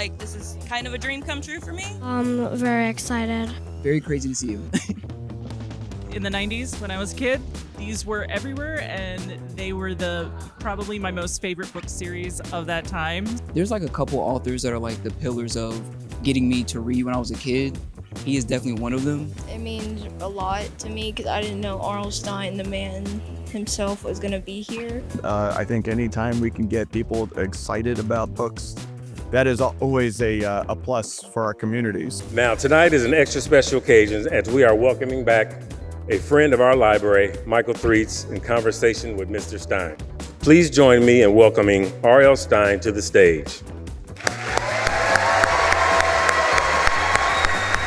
like this is kind of a dream come true for me. Very excited. Very crazy to see you. In the 90s when I was a kid, these were everywhere, and they were probably my most favorite book series of that time. There's like a couple authors that are like the pillars of getting me to read when I was a kid. He is definitely one of them. It means a lot to me because I didn't know Arnold Stine, the man himself, was going to be here. I think anytime we can get people excited about books, that is always a plus for our communities. Now, tonight is an extra special occasion as we are welcoming back a friend of our library, Mychal Threets, in conversation with Mr. Stine. Please join me in welcoming R.L. Stine to the stage.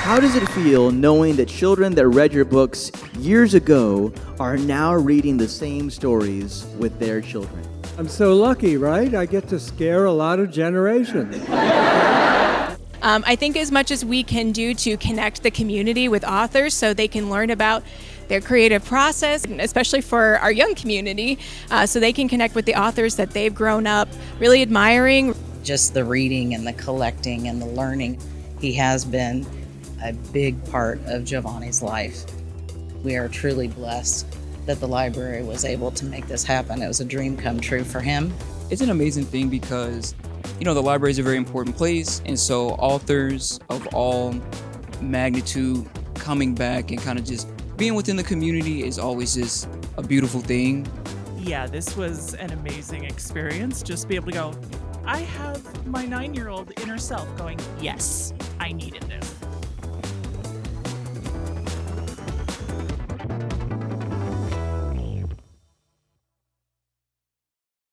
How does it feel knowing that children that read your books years ago are now reading the same stories with their children? I'm so lucky, right? I get to scare a lot of generations. I think as much as we can do to connect the community with authors so they can learn about their creative process, especially for our young community, so they can connect with the authors that they've grown up really admiring. Just the reading and the collecting and the learning, he has been a big part of Giovanni's life. We are truly blessed that the library was able to make this happen. It was a dream come true for him. It's an amazing thing because, you know, the library is a very important place. And so authors of all magnitude coming back and kind of just being within the community is always just a beautiful thing. Yeah, this was an amazing experience. Just be able to go, I have my 9-year-old inner self going, yes.